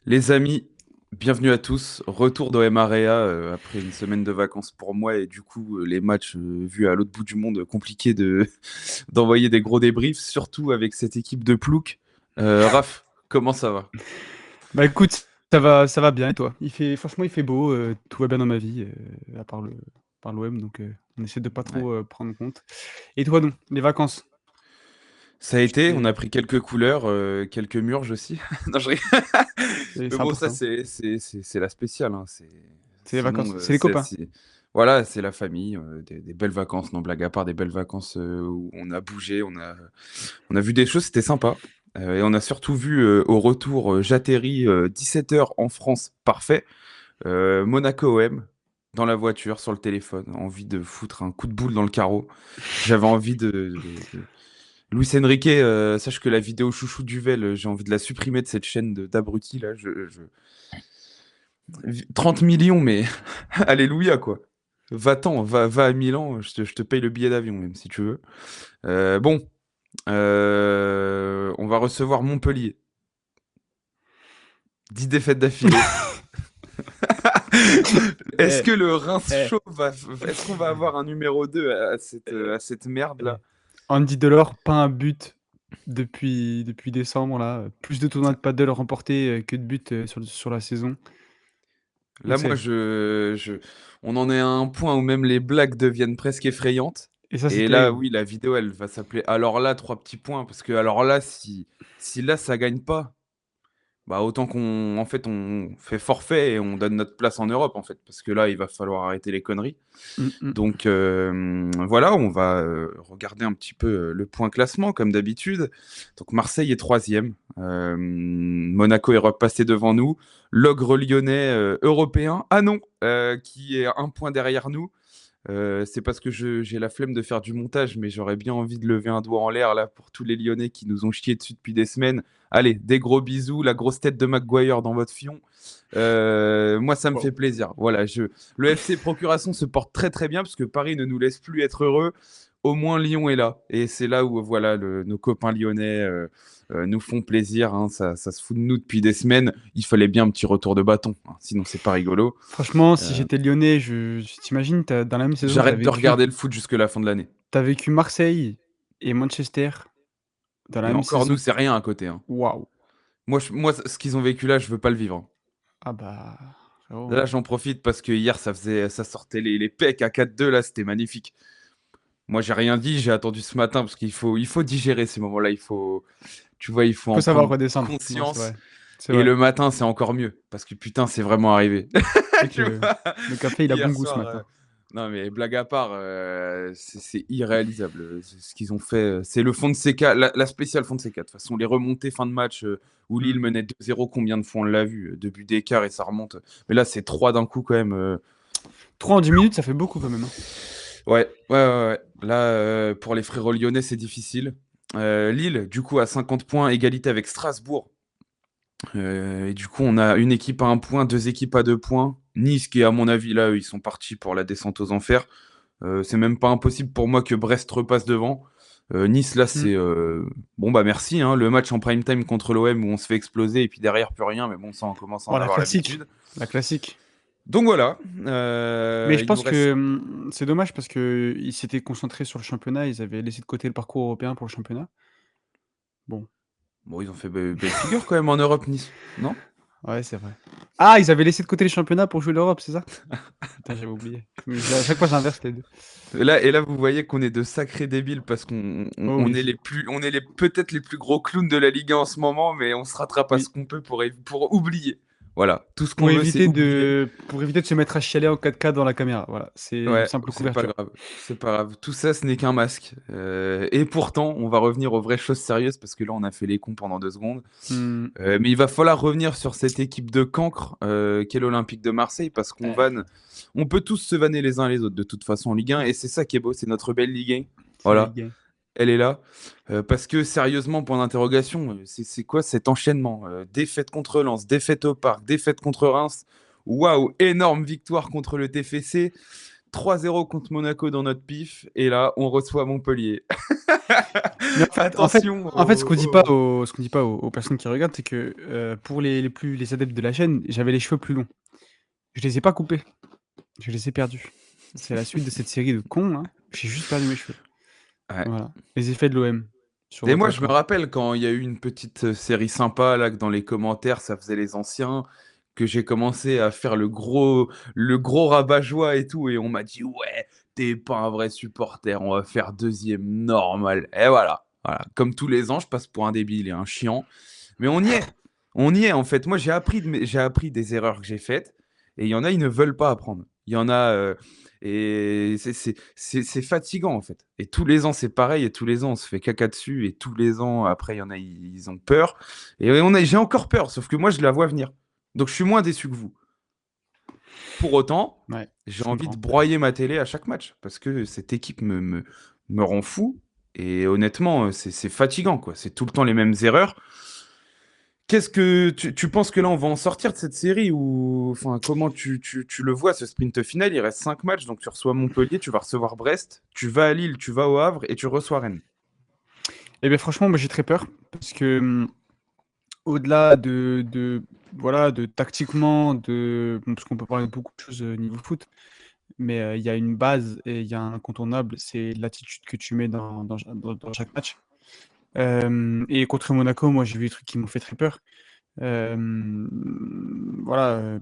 Les amis, bienvenue à tous. Retour d'OM Area après une semaine de vacances pour moi et du coup les matchs vus à l'autre bout du monde, compliqué de d'envoyer des gros débriefs, surtout avec cette équipe de plouc. Raph, comment ça va? Bah écoute, ça va bien et toi? Franchement, il fait beau, tout va bien dans ma vie, par l'OM, donc on essaie de pas Ouais. trop prendre compte. Et toi, donc, les vacances? Ça a Tu été, on a t'es- pris quelques couleurs, quelques murges aussi. Non, je rigole. Mais c'est bon, ça important. c'est la spéciale, hein. C'est les Sinon, vacances, c'est les copains. voilà, c'est la famille, des belles vacances, non blague à part, des belles vacances où on a bougé, on a vu des choses, c'était sympa. Et on a surtout vu au retour, j'atterris 17 h en France, parfait. Monaco OM, dans la voiture, sur le téléphone, envie de foutre un coup de boule dans le carreau. J'avais envie de- Luis Enrique, sache que la vidéo chouchou Duvel, j'ai envie de la supprimer de cette chaîne d'abrutis là. 30 millions, mais alléluia quoi. Va-t'en, va à Milan, je te paye le billet d'avion même si tu veux. Bon, on va recevoir Montpellier. 10 défaites d'affilée. Est-ce Eh, que le Reims eh, chaud va... Est-ce qu'on va avoir un numéro 2 eh, à cette merde-là? eh. Andy Delors, pas un but depuis décembre, là. Plus de tournois de paddle remportés que de buts sur la saison. Là, Donc moi, on en est à un point où même les blagues deviennent presque effrayantes. et ça, c'est Et là, terrible. oui, la vidéo, elle va s'appeler Alors là, trois petits points. Parce que, alors là, si là, ça gagne pas, bah autant qu'on en fait, on fait forfait et on donne notre place en Europe, en fait. Parce que là, il va falloir arrêter les conneries. Mm, mm. Donc voilà, on va regarder un petit peu le point classement comme d'habitude. Donc Marseille est troisième, Monaco est repassé devant nous, l'ogre lyonnais européen, ah non, qui est un point derrière nous. C'est parce que j'ai la flemme de faire du montage, mais j'aurais bien envie de lever un doigt en l'air là pour tous les Lyonnais qui nous ont chié dessus depuis des semaines. Allez, des gros bisous, la grosse tête de Maguire dans votre fion. Moi, ça me fait Wow. plaisir. Voilà, le FC Procuration se porte très très bien parce que Paris ne nous laisse plus être heureux. Au moins Lyon est là. Et c'est là où voilà, nos copains lyonnais nous font plaisir, hein. Ça se fout de nous depuis des semaines. Il fallait bien un petit retour de bâton, hein, sinon c'est pas rigolo. Franchement, si Euh, j'étais lyonnais, t'imagines, dans la même saison, J'arrête de regarder le foot jusque la fin de l'année. t'as vécu Marseille et Manchester dans la Et même encore, nous, saison. c'est rien à côté, hein. Waouh! Moi, ce qu'ils ont vécu là, je veux pas le vivre, hein. Ah bah, frérot. Là, j'en profite parce que hier, ça sortait les pecs à 4-2, là, c'était magnifique. Moi, j'ai rien dit, j'ai attendu ce matin parce qu'il faut digérer ces moments-là. Tu vois, il faut Faut en savoir prendre redescendre. Non, c'est conscience. vrai. C'est Et vrai. le matin, c'est encore mieux parce que putain, c'est vraiment arrivé. C'est Tu que vois, le café, il a bon hier goût ce soir. matin. Non, mais blague à part, c'est irréalisable ce qu'ils ont fait. C'est le fond de ces cas, la spéciale fond de ces cas. De toute façon, les remontées fin de match où Mmh Lille mh. menait 2-0, combien de fois on l'a vu? Deux buts d'écart et ça remonte. Mais là, c'est 3 d'un coup quand même. 3 en 10 minutes, ça fait beaucoup quand même, hein. Ouais. Là, pour les frérots lyonnais, c'est difficile. Lille, du coup, à 50 points, égalité avec Strasbourg. Et du coup, on a une équipe à un point, deux équipes à deux points. Nice, qui, à mon avis, là, eux, ils sont partis pour la descente aux enfers. C'est même pas impossible pour moi que Brest repasse devant. Nice, là, Mmh. c'est bon, bah merci, hein, le match en prime time contre l'OM où on se fait exploser et puis derrière, plus rien. Mais bon, ça, on commence à Bon, en la avoir classique, l'habitude. la classique. Donc voilà, Mais je il nous pense reste. que, c'est dommage parce qu'ils s'étaient concentrés sur le championnat, ils avaient laissé de côté le parcours européen pour le championnat. Bon, Bon, ils ont fait belle figure quand même en Europe, Nice, non? ouais, c'est vrai. Ah, ils avaient laissé de côté les championnats pour jouer l'Europe, c'est ça? Putain, j'avais oublié. À chaque fois, j'inverse les 2. Et là, vous voyez qu'on est de sacrés débiles parce qu'on Oh on oui, est peut-être les plus gros clowns de la Ligue 1 en ce moment, mais on se rattrape à ce oui. qu'on peut pour oublier. Voilà, tout ce qu'on veut, c'est oublier. Pour éviter de se mettre à chialer en 4K dans la caméra. Voilà, c'est une Ouais, simple c'est pas couverture. grave, c'est pas grave. Tout ça, ce n'est qu'un masque. Et pourtant, on va revenir aux vraies choses sérieuses parce que là, on a fait les cons pendant 2 secondes. Mmh. Mais il va falloir revenir sur cette équipe de cancre qu'est l'Olympique de Marseille parce Eh, on peut tous se vanner les uns les autres de toute façon en Ligue 1 et c'est ça qui est beau, c'est notre belle Ligue 1. c'est la Voilà, Ligue 1. elle est là. Parce que sérieusement, point d'interrogation, c'est quoi cet enchaînement? Défaite contre Lens, défaite au Parc, défaite contre Reims. Waouh, énorme victoire contre le TFC. 3-0 contre Monaco dans notre pif, et là, on reçoit Montpellier. Mais Attention ce qu'on dit pas aux personnes qui regardent, c'est que pour les adeptes de la chaîne, j'avais les cheveux plus longs. Je les ai pas coupés, je les ai perdus. C'est la suite de cette série de cons, hein. J'ai juste perdu mes cheveux. Ouais. Voilà. Les effets de l'OM sur Et votre moi, je me corps. rappelle quand il y a eu une petite série sympa, là, que dans les commentaires, ça faisait les anciens, que j'ai commencé à faire le gros rabat-joie et tout, et on m'a dit, ouais, t'es pas un vrai supporter, on va faire deuxième normal. Et voilà, voilà. Comme tous les ans, je passe pour un débile et un chiant, mais on y est en fait. Moi, j'ai appris des erreurs que j'ai faites, et il y en a, ils ne veulent pas apprendre. Il y en a, et c'est fatigant en fait. Et tous les ans, c'est pareil. Et tous les ans, on se fait caca dessus. Et tous les ans, après, il y en a, ils ont peur. Et j'ai encore peur, sauf que moi, je la vois venir. Donc, je suis moins déçu que vous. Pour autant, Ouais, j'ai je envie de comprends. broyer ma télé à chaque match. Parce que cette équipe me rend fou. Et honnêtement, c'est fatigant, quoi. C'est tout le temps les mêmes erreurs. Qu'est-ce que tu penses que là on va en sortir de cette série ou enfin comment tu le vois ce sprint final, il reste 5 matchs donc tu reçois Montpellier, tu vas recevoir Brest, tu vas à Lille, tu vas au Havre et tu reçois Rennes. Eh bien, franchement, moi, j'ai très peur parce que au-delà voilà, de tactiquement, parce qu'on peut parler de beaucoup de choses niveau foot, mais il y a une base et il y a un incontournable, c'est l'attitude que tu mets dans chaque match. Et contre Monaco, moi, j'ai vu des trucs qui m'ont fait très peur. Voilà,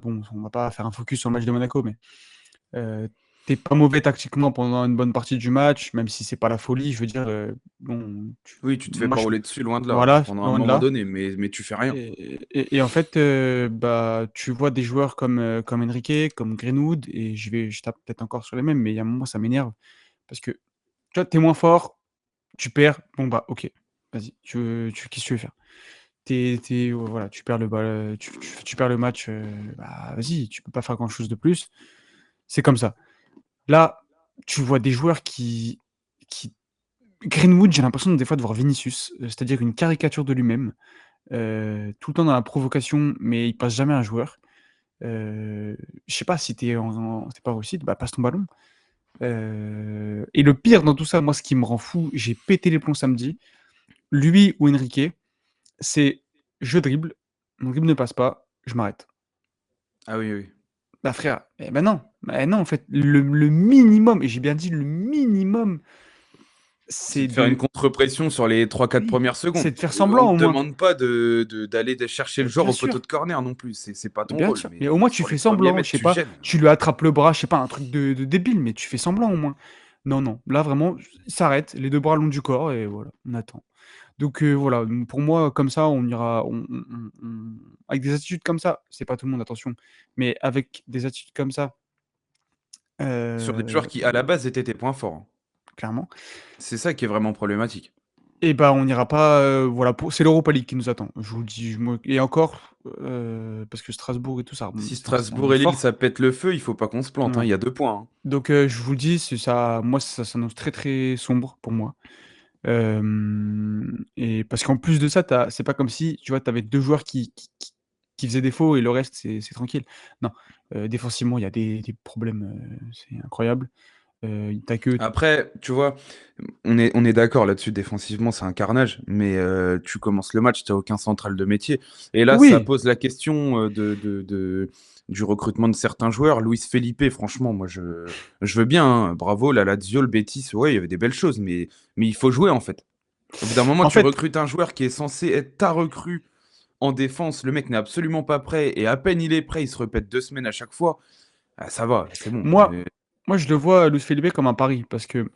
bon, on va pas faire un focus sur le match de Monaco, mais t'es pas mauvais tactiquement pendant une bonne partie du match, même si c'est pas la folie. Je veux dire, bon, Oui, tu te fais moi, pas rouler dessus loin de là voilà, pendant un loin de moment là. donné mais tu fais rien. Et en fait, bah, tu vois des joueurs comme Enrique, comme Greenwood, et je tape peut-être encore sur les mêmes, mais il y a un moment, ça m'énerve parce que tu vois, t'es moins fort, tu perds, bon bah ok, vas-y, qu'est-ce que tu veux faire? Voilà, tu perds tu perds le match, bah vas-y, tu peux pas faire grand-chose de plus. C'est comme ça. Là, tu vois des joueurs qui Greenwood, j'ai l'impression des fois de voir Vinicius, c'est-à-dire une caricature de lui-même, tout le temps dans la provocation, mais il passe jamais un joueur. Je sais pas si tu pas réussi, bah passe ton ballon. Et le pire dans tout ça, moi, ce qui me rend fou, j'ai pété les plombs samedi, lui ou Enrique, c'est je dribble, mon dribble ne passe pas, je m'arrête. Ah oui oui. Bah frère, bah non, en fait, le minimum, et j'ai bien dit le minimum, C'est c'est de faire une de, contre-pression sur les 3-4 oui, premières secondes. c'est de faire On semblant ne au te moins. demande pas d'aller chercher le joueur Bien au poteau sûr, de corner non plus, c'est pas ton bien rôle, sûr. Mais au mais moins tu sur les fais premiers semblant, je mètres sais tu pas, gênes. tu lui attrapes le bras, je sais pas, un truc de débile, mais tu fais semblant au moins. Non, non, là vraiment, il s'arrête, les deux bras le long du corps, et voilà, on attend. Donc voilà, pour moi, comme ça, on ira, avec des attitudes comme ça, c'est pas tout le monde, attention, mais avec des attitudes comme ça, Sur des euh, joueurs qui à la base étaient tes points forts, hein. clairement, C'est ça qui est vraiment problématique. et bah on n'ira pas, voilà, c'est l'Europa League qui nous attend. Je vous le dis, et encore, parce que Strasbourg et tout ça, Si on est Strasbourg et Lille, fort. ça pète le feu, il faut pas qu'on se plante, hein. Ouais. Il y a 2 points, hein. Donc je vous le dis, c'est ça, moi ça s'annonce très très sombre pour moi. Et parce qu'en plus de ça, c'est pas comme si, tu vois, tu avais deux joueurs qui faisaient défaut et le reste c'est tranquille. Non, défensivement, il y a des problèmes, c'est incroyable. T'as que Après, tu vois, on est d'accord là-dessus, défensivement, c'est un carnage, mais tu commences le match, tu n'as aucun central de métier. Et là, ça Oui, pose la question du recrutement de certains joueurs. Luis Felipe, franchement, moi, je veux bien, hein. Bravo, la Lazio, le Betis, ouais, il y avait des belles choses, mais il faut jouer, en fait. Au bout d'un moment, en tu fait, recrutes un joueur qui est censé être ta recrue en défense. Le mec n'est absolument pas prêt, et à peine il est prêt, il se répète 2 semaines à chaque fois. Ah, ça va, c'est bon. moi, moi je le vois, Luis Felipe, comme un pari parce que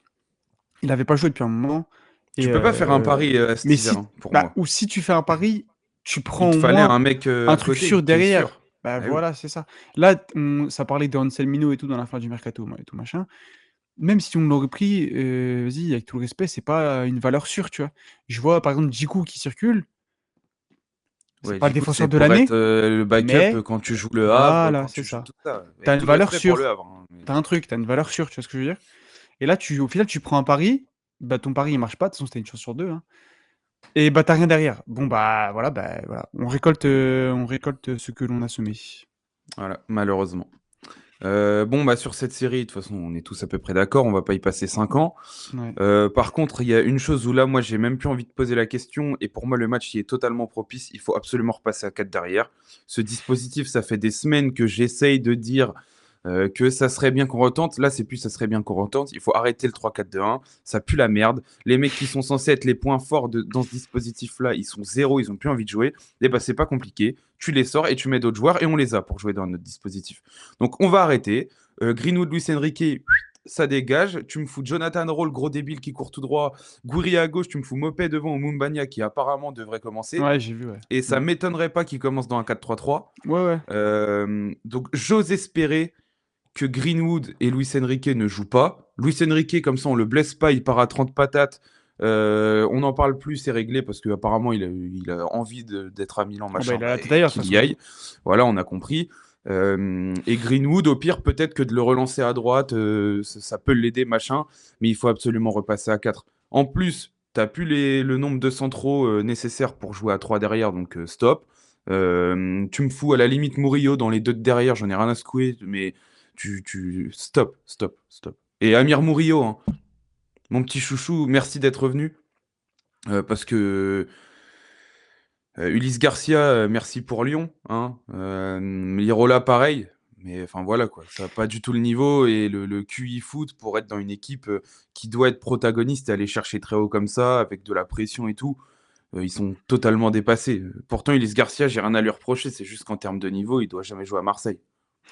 il avait pas joué depuis un moment. Et Tu peux pas faire un pari mais cet hiver, si, hein, pour bah, moi. ou si tu fais un pari, tu Il prends te au fallait moins un mec un à truc côté sûr qui est derrière. sûr. Bah Ah oui. voilà, c'est ça. Là, ça parlait de Anselmino et tout dans la fin du mercato et tout machin. Même si on l'aurait pris, vas-y, avec tout le respect, c'est pas une valeur sûre, tu vois. Je vois par exemple Djikou qui circule, c'est Ouais, pas le du coup, c'est défenseur de pour être l'année, le backup mais quand tu joues le Havre, voilà, quand c'est tu joues ça. tout ça. T'as Avec une tout le valeur respect pour le sûre, Havre, hein, mais t'as un truc, t'as une valeur sûre, tu vois ce que je veux dire? Et là, au final, tu prends un pari, bah ton pari il marche pas, de toute façon c'était une chance sur deux, hein. Et bah, t'as rien derrière. Bon bah, voilà. On récolte ce que l'on a semé. voilà, malheureusement. Bon, bah, sur cette série, de toute façon, on est tous à peu près d'accord, on va pas y passer 5 ans. Ouais. Par contre, il y a une chose où là, moi, j'ai même plus envie de poser la question, et pour moi, le match il est totalement propice. Il faut absolument repasser à 4 derrière. Ce dispositif, ça fait des semaines que j'essaye de dire que ça serait bien qu'on retente. Là, c'est plus ça serait bien qu'on retente. Il faut arrêter le 3-4-2-1. Ça pue la merde. Les mecs qui sont censés être les points forts dans ce dispositif-là, ils sont zéro, ils ont plus envie de jouer. Et bah, c'est pas compliqué. Tu les sors et tu mets d'autres joueurs et on les a pour jouer dans notre dispositif. Donc, on va arrêter. Greenwood, Luis Enrique, ça dégage. Tu me fous Jonathan Roll, gros débile qui court tout droit. Gouiri à gauche, tu me fous Mopé devant ou Mumbagna qui apparemment devrait commencer. Ouais, j'ai vu, ouais. Et ça m'étonnerait pas qu'il commence dans un 4-3-3. Ouais, ouais. Donc j'ose espérer que Greenwood et Luis Enrique ne jouent pas. Luis Enrique, comme ça, on le blesse pas, il part à 30 patates. On n'en parle plus, c'est réglé parce qu'apparemment il a envie d'être à Milan, Oh, bah, machin, il a bah, la tête et ailleurs, de toute qu'il y façon. aille. Voilà, on a compris. Et Greenwood, au pire, peut-être que de le relancer à droite, ça peut l'aider, machin, mais il faut absolument repasser à 4. En plus, tu n'as plus le nombre de centraux nécessaires pour jouer à 3 derrière, donc stop. Tu me fous à la limite Murillo dans les deux de derrière, j'en ai rien à secouer, mais stop, stop, stop. Et Amir Murillo, hein, mon petit chouchou, merci d'être revenu, parce que Ulysse Garcia, merci pour Lyon. Hein. Lirola, pareil. Mais enfin voilà quoi, ça n'a pas du tout le niveau et le QI foot pour être dans une équipe qui doit être protagoniste et aller chercher très haut comme ça, avec de la pression et tout, ils sont totalement dépassés. Pourtant, Ulysse Garcia, j'ai rien à lui reprocher, c'est juste qu'en termes de niveau, il doit jamais jouer à Marseille.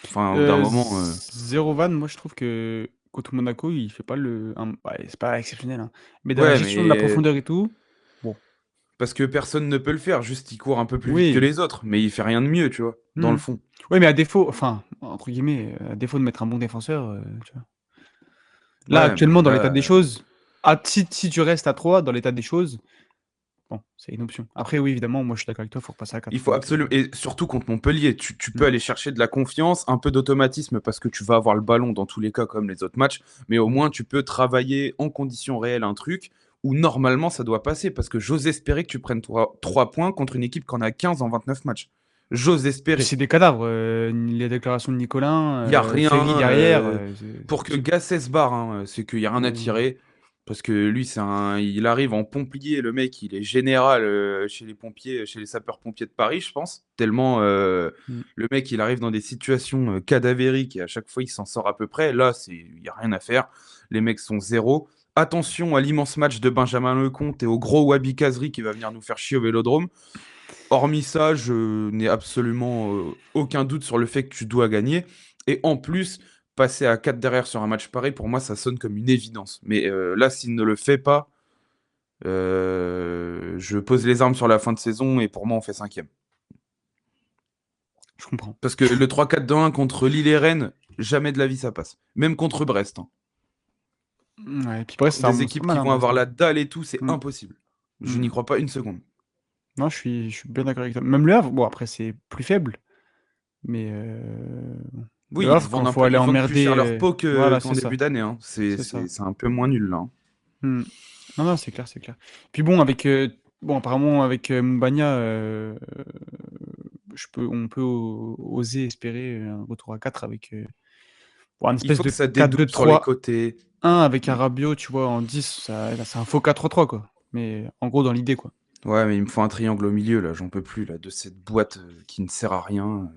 Enfin, au bout d'un moment, Zéro van, moi je trouve que contre Monaco, il fait pas ouais, c'est pas exceptionnel, hein. Mais dans la ouais, gestion de la mais profondeur et tout, bon, parce que personne ne peut le faire, juste il court un peu plus vite que oui. les autres, mais il fait rien de mieux, tu vois, dans le Mmh. fond. Ouais, mais à défaut, enfin, entre guillemets, à défaut de mettre un bon défenseur, tu vois? Là, Ouais, mais actuellement, dans l'état là, des choses, si tu restes à 3 dans l'état des choses, bon, c'est une option. Après, oui, évidemment, moi je suis d'accord avec toi, faut repasser à il 4, faut absolument, et surtout contre Montpellier, tu peux mmh. aller chercher de la confiance, un peu d'automatisme parce que tu vas avoir le ballon dans tous les cas comme les autres matchs, mais au moins tu peux travailler en conditions réelles un truc où normalement ça doit passer parce que j'ose espérer que tu prennes 3 points contre une équipe qui en a 15 en 29 matchs. J'ose Puis espérer. c'est des cadavres, les déclarations de Nicolin, Il n'y a rien Ferry derrière, c'est pour que impossible. Gasset se barre, hein, c'est qu'il n'y a rien à Mmh. tirer. Parce que lui, il arrive en pompier, le mec, il est général chez les pompiers, chez les sapeurs-pompiers de Paris, je pense. Tellement Mmh. le mec, il arrive dans des situations cadavériques et à chaque fois, il s'en sort à peu près. Là, il n'y a rien à faire. Les mecs sont zéro. Attention à l'immense match de Benjamin Lecomte et au gros Wabi Kazri qui va venir nous faire chier au Vélodrome. Hormis ça, je n'ai absolument aucun doute sur le fait que tu dois gagner. Et en plus, passer à 4 derrière sur un match pareil, pour moi, ça sonne comme une évidence. Mais là, s'il ne le fait pas, je pose les armes sur la fin de saison et pour moi, on fait cinquième. Je comprends. Parce que le 3-4-2-1 contre Lille et Rennes, jamais de la vie ça passe. Même contre Brest. Hein. Ouais, et puis Brest, Contre des c'est équipes pas mal, qui hein, vont Brest, avoir hein. la dalle et tout, c'est Mmh. impossible. Je n'y Mmh. crois pas une seconde. Non, je suis bien d'accord avec toi. Même Le Havre, bon après c'est plus faible, mais Le Oui, Havre quand faut aller ils vendent plus cher leur emmerder, peau voilà, qu'en c'est début ça, d'année. Hein. c'est ça. C'est un peu moins nul là. Hein. Mmh. Non, non, c'est clair, c'est clair. Puis bon avec, bon apparemment avec, Mumbagna, on peut oser espérer un retour à 4 avec, bon un Il espèce faut de que ça dédouble sur les 4-2-3-1 côtés. avec un Mm. Rabiot, tu vois, en 10, ça là, c'est un faux 4-3-3 quoi. Mais en gros dans l'idée, quoi. Ouais, mais il me faut un triangle au milieu, là, j'en peux plus, là, de cette boîte qui ne sert à rien.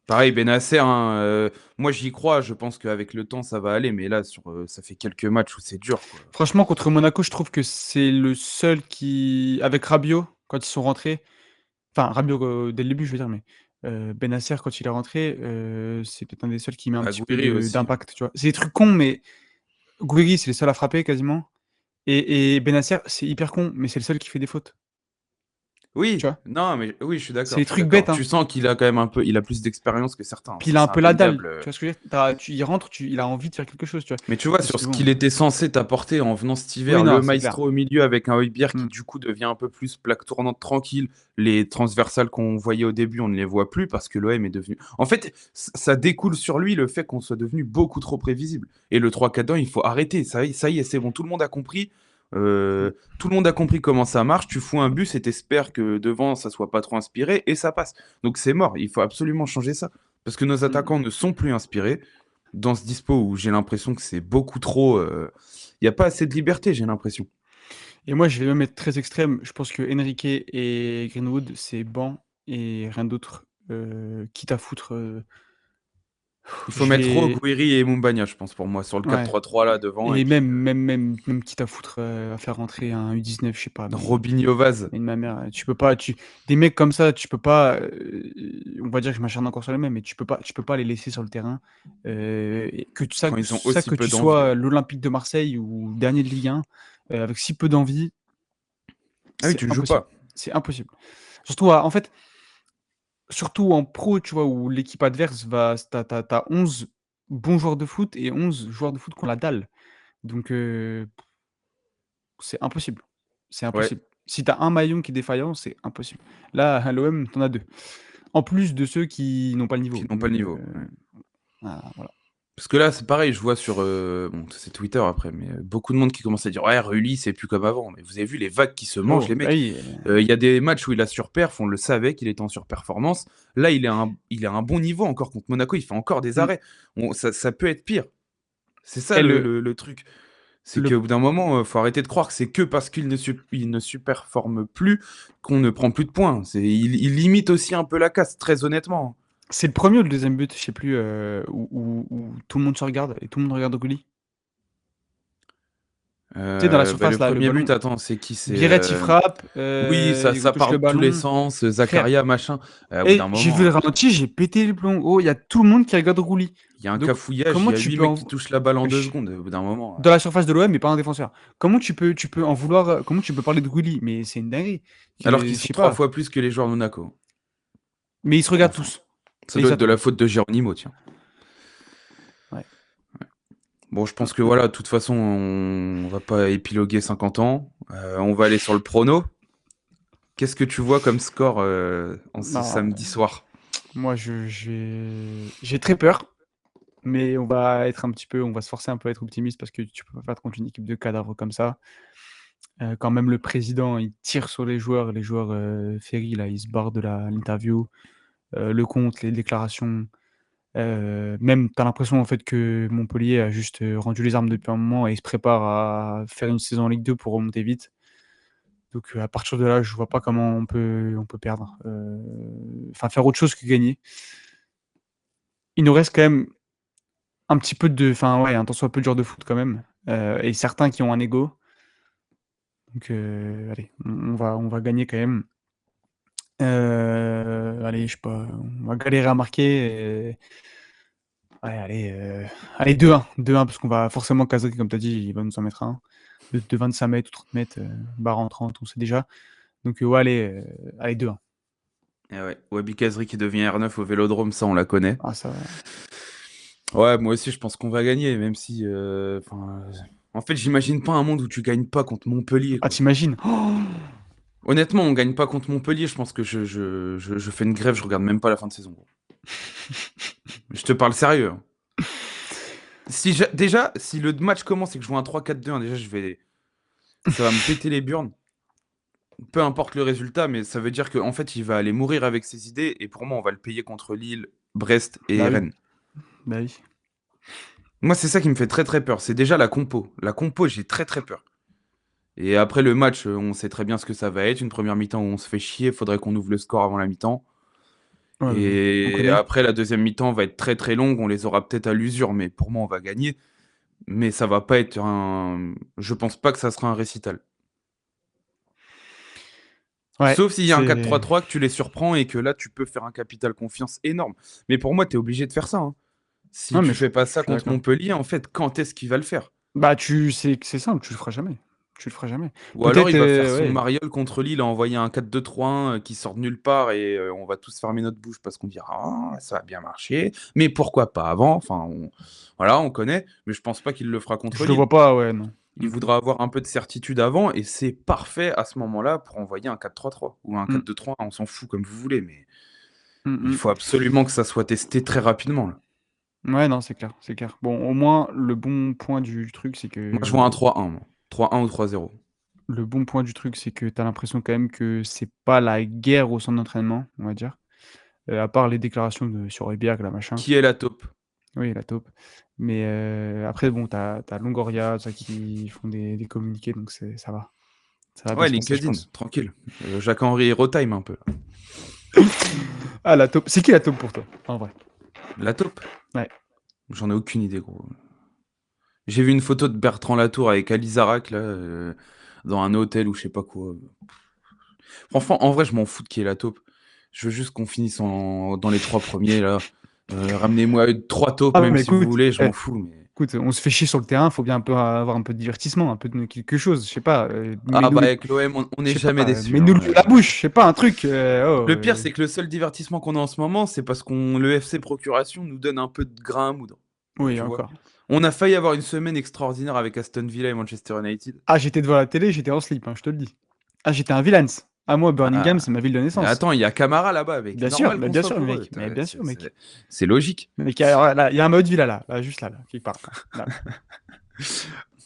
Pareil, Benacer, hein, moi j'y crois, je pense qu'avec le temps ça va aller, mais là, ça fait quelques matchs où c'est dur, quoi. Franchement contre Monaco, je trouve que c'est le seul qui avec Rabiot, quand ils sont rentrés. Enfin, Rabiot, dès le début, je veux dire, mais Bennacer, quand il est rentré, c'est peut-être un des seuls qui met un petit peu Aguirre de aussi. Hein. d'impact, tu vois? C'est des trucs cons, mais Gouiri, c'est le seul à frapper quasiment et Bennacer, c'est hyper con, mais c'est le seul qui fait des fautes, tu Oui, vois? non, mais oui, C'est je des suis trucs d'accord. bêtes, Tu hein. sens qu'il a quand même un peu, il a plus d'expérience que certains, Puis ça il a un c'est peu la dalle, indéniable. tu vois ce que je veux dire? Il rentre, il a envie de faire quelque chose, tu vois? Mais tu vois, Parce sur que ce bon qu'il était censé t'apporter en venant cet oui, hiver, non, le c'est clair. maestro au milieu avec un Højbjerg qui Mmh. du coup devient un peu plus plaque tournante tranquille, les transversales qu'on voyait au début, on ne les voit plus parce que l'OM est devenu... En fait, ça découle sur lui le fait qu'on soit devenu beaucoup trop prévisible. Et le 3-4-1, il faut arrêter, ça y est, c'est bon, tout le monde a compris. Mmh. Tout le monde a compris comment ça marche. Tu fous un bus et t'espères que devant ça soit pas trop inspiré et ça passe. Donc c'est mort. Il faut absolument changer ça. Parce que nos Mm. attaquants ne sont plus inspirés. Dans ce dispo où j'ai l'impression que c'est beaucoup trop. Il n'y a pas assez de liberté, j'ai l'impression. Et moi, je vais même être très extrême. Je pense que Enrique et Greenwood, c'est banc et rien d'autre. Quitte à foutre. Il faut Je mettre vais. Guiri et Mumbagna, je pense, pour moi, sur le Ouais. 4-3-3 là devant. Et Et puis même quitte à foutre, à faire rentrer un U19, je sais pas, Robinho Vaz. mais de ma mère, tu peux pas, des mecs comme ça, tu peux pas, on va dire que je m'acharne encore sur les mêmes, mais tu peux pas les laisser sur le terrain. Et Quand ils ont ça aussi que peu tu d'envie. sois l'Olympique de Marseille ou dernier de Ligue 1, avec si peu d'envie, Ah oui, c'est tu ne joues impossible. pas. C'est impossible. Surtout, en fait, surtout en pro, tu vois, où l'équipe adverse va, t'as 11 bons joueurs de foot et 11 joueurs de foot qui ont la dalle. Donc, c'est impossible. C'est Ouais, impossible. Si tu as un maillon qui est défaillant, c'est impossible. Là, à l'OM, tu en as 2. En plus de ceux qui n'ont pas le qui niveau. n'ont pas le Donc, niveau. Ouais. voilà. Parce que là, c'est pareil, je vois sur. Bon, c'est Twitter après, mais beaucoup de monde qui commence à dire ouais, Rulli, c'est plus comme avant. Mais vous avez vu les vagues qui se mangent, Oh, les bah mecs. oui. Il y a des matchs où il a surperf, on le savait qu'il était en surperformance. Là, il a un bon niveau encore contre Monaco, il fait encore des Mm. arrêts. Ça peut être pire. C'est ça Et le truc. C'est le, qu'au bout d'un moment, faut arrêter de croire que c'est que parce qu'il il ne superforme plus qu'on ne prend plus de points. Il limite aussi un peu la casse, très honnêtement. c'est le premier ou le deuxième but, je sais plus, où tout le monde se regarde et tout le monde regarde Gulli. Tu sais, dans la Bah, le surface, là, le premier but, ballon. attends, c'est qui? C'est Guéret, il frappe, oui, il ça touche part le de tous les ballon. sens. Frère, Zakaria, machin. Au bout et d'un j'ai vu moment, le ralenti, j'ai pété le plomb. Oh, il y a tout le monde qui regarde Rouli. il y a un Donc, cafouillage. Il comment y a tu 8 peux mecs en... qui touchent la balle en 2 Je- secondes. Au bout d'un moment. dans la surface de l'OM, mais pas un défenseur. Tu peux en vouloir, comment tu peux parler de Willy? Mais c'est une dinguerie. Alors Que, qu'ils je sont sais trois pas. fois plus que les joueurs de Monaco. Mais ils se regardent Enfin, tous. ça Et ils doit être de la s'attendent. faute de Geronimo, tiens. Ouais. Bon, je pense que voilà, de toute façon, on va pas épiloguer 50 ans. On va aller sur le prono. Qu'est-ce que tu vois comme score en ce Non, samedi soir? moi, j'ai très peur. Mais on va se forcer un peu à être optimiste parce que tu peux pas faire contre une équipe de cadavres comme ça. Quand même le président, il tire sur les joueurs Ferry, là, ils se barrent de l'interview. Le compte, les déclarations. Même, tu as l'impression en fait que Montpellier a juste rendu les armes depuis un moment et il se prépare à faire une saison en Ligue 2 pour remonter vite. Donc à partir de là, je vois pas comment on peut perdre. Enfin, faire autre chose que gagner. Il nous reste quand même un petit peu de. Enfin, ouais, un tant soit peu de joueurs de foot quand même. Et certains qui ont un ego. Donc, allez, on va gagner quand même. Allez, je sais pas, on va galérer à marquer. Ouais, allez 2-1, 2-1 parce qu'on va forcément Kazri, comme tu as dit, il va nous en mettre un. De 25 mètres ou 30 mètres, barre en 30, on sait déjà. Donc, ouais, allez 2-1. Eh ouais, Wabi Kazri qui devient R9 au Vélodrome, ça on la connaît. Ah, ça. Ouais, moi aussi je pense qu'on va gagner, même si... en fait, j'imagine pas un monde où tu gagnes pas contre Montpellier, Ah, quoi. t'imagines? Oh, Honnêtement, on gagne pas contre Montpellier, je pense que je fais une grève, je regarde même pas la fin de saison, gros. Je te parle sérieux, hein. Déjà, si le match commence et que je vois un 3-4-2, déjà ça va me péter les burnes. Peu importe le résultat, mais ça veut dire qu'en fait, il va aller mourir avec ses idées, et pour moi, on va le payer contre Lille, Brest et bah oui, Rennes. bah oui. Moi, c'est ça qui me fait très très peur. C'est déjà la compo. La compo, j'ai très très peur. Et après le match, on sait très bien ce que ça va être. Une première mi-temps où on se fait chier, il faudrait qu'on ouvre le score avant la mi-temps. Ouais, on Et connaît. après, la deuxième mi-temps va être très très longue. On les aura peut-être à l'usure, mais pour moi, on va gagner. Mais ça va pas être un. Je pense pas que ça sera un récital. Ouais, Sauf s'il y a un c'est. 4-3-3 que tu les surprends et que là, tu peux faire un capital confiance énorme. Mais pour moi, tu es obligé de faire ça, hein. Si Non, mais tu fais pas je ça suis contre d'accord. Montpellier, en fait, quand est-ce qu'il va le faire? Bah, c'est simple, tu le feras jamais. Tu le feras jamais. Ou alors Peut-être, il va faire son ouais. Mariol contre Lille, envoyer un 4-2-3-1 qui sort de nulle part et on va tous fermer notre bouche parce qu'on dira ah, ça a bien marché, mais pourquoi pas avant? Enfin, voilà, on connaît, mais je pense pas qu'il le fera contre Je le Lille. vois pas, ouais, non. Il voudra avoir un peu de certitude avant et c'est parfait à ce moment-là pour envoyer un 4-3-3 ou un Mm. 4-2-3, on s'en fout comme vous voulez, mais Mm, il mm. faut absolument que ça soit testé très rapidement là. Ouais, non, c'est clair, c'est clair. Bon, au moins, le bon point du truc, c'est Moi je vois un que 3-1, moi. 3-1 ou 3-0. le bon point du truc, c'est que tu as l'impression quand même que c'est pas la guerre au centre d'entraînement, on va dire. À part les déclarations sur Højbjerg, là, machin. Qui est la taupe? Oui, la taupe. Mais après, bon, t'as Longoria, ça qui font des communiqués, donc ça va. Ça va bien Ouais, se passer, je LinkedIn, pense. tranquille. Jacques-Henri Rotime un peu. Ah, la taupe. C'est qui la taupe pour toi, en vrai? La taupe? Ouais. J'en ai aucune idée, gros. J'ai vu une photo de Bertrand Latour avec Ali Zarak, là, dans un hôtel ou je sais pas quoi. Franchement, en vrai, je m'en fous de qui est la taupe. Je veux juste qu'on finisse dans les 3 premiers, là. Ramenez-moi 3 taupes, Ah, même mais si vous écoute, voulez, je m'en fous. Mais... écoute, on se fait chier sur le terrain, faut bien avoir un peu de divertissement, un peu de quelque chose, je sais pas. Ah Mets-nous bah les, avec l'OM, on je n'est sais jamais pas, déçu. mets-nous Hein. le la bouche, je sais pas, un truc. Le pire, c'est que le seul divertissement qu'on a en ce moment, c'est parce qu'on le FC Procuration nous donne un peu de grain à moudre. Oui, Tu vois. encore. On a failli avoir une semaine extraordinaire avec Aston Villa et Manchester United. Ah, j'étais devant la télé, j'étais en slip, hein, je te le dis. Ah, j'étais un Villans. Ah, moi, Birmingham, Ah, c'est ma ville de mais naissance. attends, il y a Camara là-bas, mec. Bien sûr, Normal mais qu'on bien soit sûr, pour eux. mec. Mais bien sûr, mec. C'est logique. Mec, alors, là, il y a un mode villa là, juste là, qui parle. Là.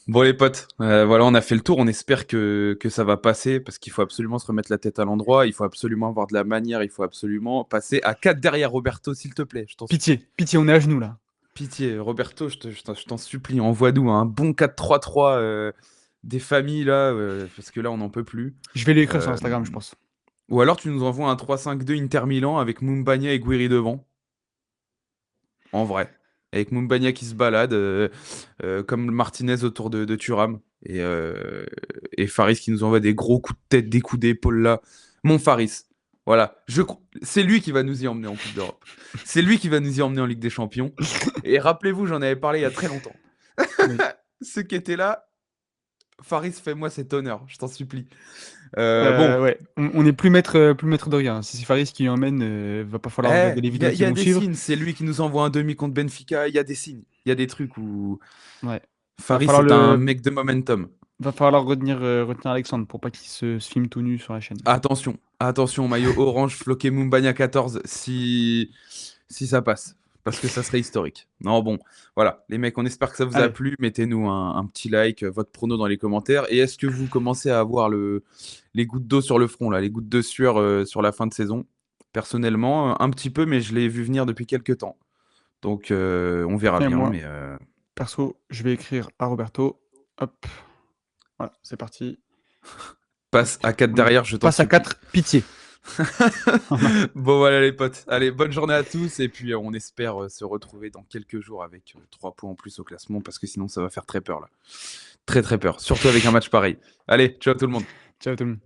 Bon les potes, voilà, on a fait le tour. On espère que ça va passer parce qu'il faut absolument se remettre la tête à l'endroit. Il faut absolument avoir de la manière. Il faut absolument passer à 4 derrière Roberto, s'il te plaît. Je t'en supplie. Pitié, pitié, on est à genoux là. Pitié, Roberto, je t'en supplie. Envoie-nous un bon 4-3-3 des familles là, parce que là on n'en peut plus. Je vais l'écrire sur Euh, Instagram, je pense. ou alors tu nous envoies un 3-5-2 Inter Milan avec Mumbagna et Guiri devant. En vrai. Avec Mumbagna qui se balade, comme Martinez autour de Thuram. Et Faris qui nous envoie des gros coups de tête, des coups d'épaule là. Mon Faris. Voilà. C'est lui qui va nous y emmener en Coupe d'Europe. C'est lui qui va nous y emmener en Ligue des Champions. Et rappelez-vous, j'en avais parlé il y a très longtemps. Oui. Ceux qui étaient là, Faris, fais-moi cet honneur, je t'en supplie. Bon, Ouais, on n'est plus maître de rien. Si c'est Faris qui emmène, va pas falloir regarder les vidéos il qui y a vont des suivre. signes. C'est lui qui nous envoie un demi contre Benfica. Il y a des signes. Il y a des trucs où Ouais. Va Faris falloir est un mec de momentum. va falloir retenir Alexandre pour pas qu'il se filme tout nu sur la chaîne. Attention, attention, maillot orange, floqué Mumbagna 14, si ça passe. Parce que ça serait historique. Non, bon, voilà. Les mecs, on espère que ça vous a Allez, plu. Mettez-nous un petit like, votre prono dans les commentaires. Et est-ce que vous commencez à avoir les gouttes d'eau sur le front, là, les gouttes de sueur sur la fin de saison? Personnellement, un petit peu, mais je l'ai vu venir depuis quelques temps. Donc, on verra et bien. moi, Mais perso, je vais écrire à Roberto. Hop, voilà, c'est parti. passe Hop. à 4 On derrière, je t'en passe à supplie. 4, pitié. Bon voilà les potes, allez bonne journée à tous et puis on espère se retrouver dans quelques jours avec 3 points en plus au classement parce que sinon ça va faire très peur là. Très très peur, surtout avec un match pareil. Allez, ciao tout le monde. Ciao tout le monde.